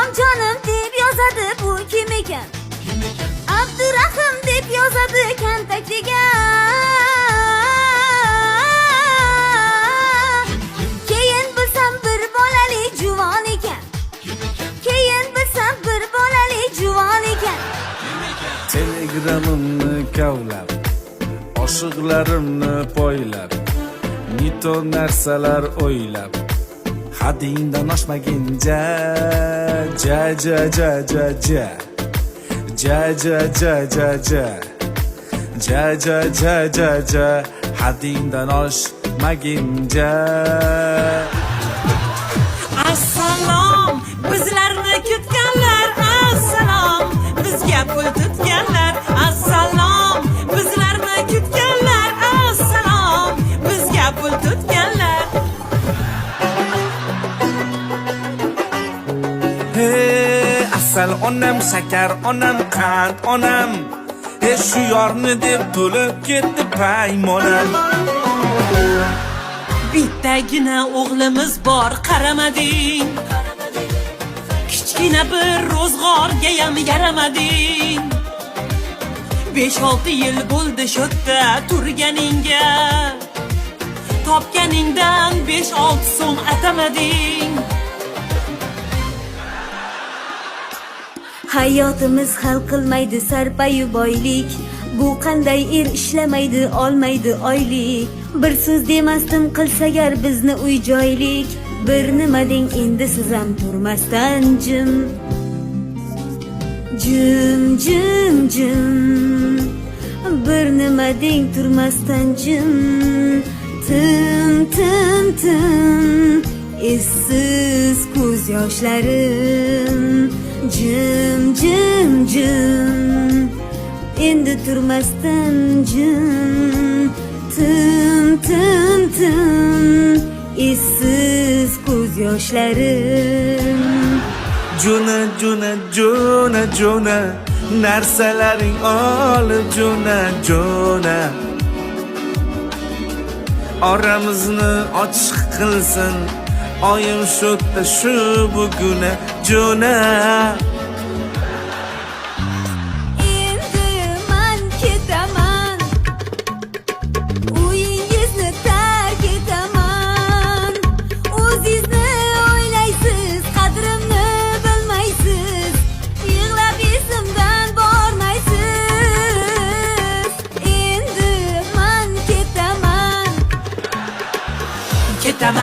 Assalom canım deb yozadi bu kim ekan? Abdurahim deb yozadi kontaktiga. Keyin bilsam bir bolali juvon ekan. Keyin bilsam bir bolali juvon ekan. Telegramimni kavlab, oshiqlarimni poylab, mito narsalar o'ylab, hadingdan oshmaguncha, ja ja ja ja ja, ja ja ja ja ja, ja ja ja ja ja, hadingdan oshmaguncha. Assalom, bizlarni kutganlar, assalom, bizga pul tutganlar, assalom, bizlarni kutganlar, assalom, bizga pul tutganlar. Hey, asal onam, shakar onam, qand onam, hey shu yorni deb to'lib ketdi paymonam. Bittagina o'g'limiz bor, qaramading. Kichkina bir ro'zg'orga ham yaramading. 5-6 yil bo'ldi shodda turganingga. Topganingdan 5-6 so'm atamading. Hayotimiz hal qilmaydi sarpayu boylik. Bu qanday ishlamaydi, olmaydi oylik. Bir so'z demasdan qilsagar bizni uy joylik. Bir nima deng endi siz ham turmasdan jim. Jim jim jim. Bir nima deng turmasdan jim. Tim tim tim. Essiz ko'z yoshlarim. Jim jim jim. Endi turmasdan jim. Tim tim tim. Essiz ko'z yoshlarim. Juna juna juna juna, narsalaring olib juna juna. Oramizni ochiq qilsin oyim shu buguna juna.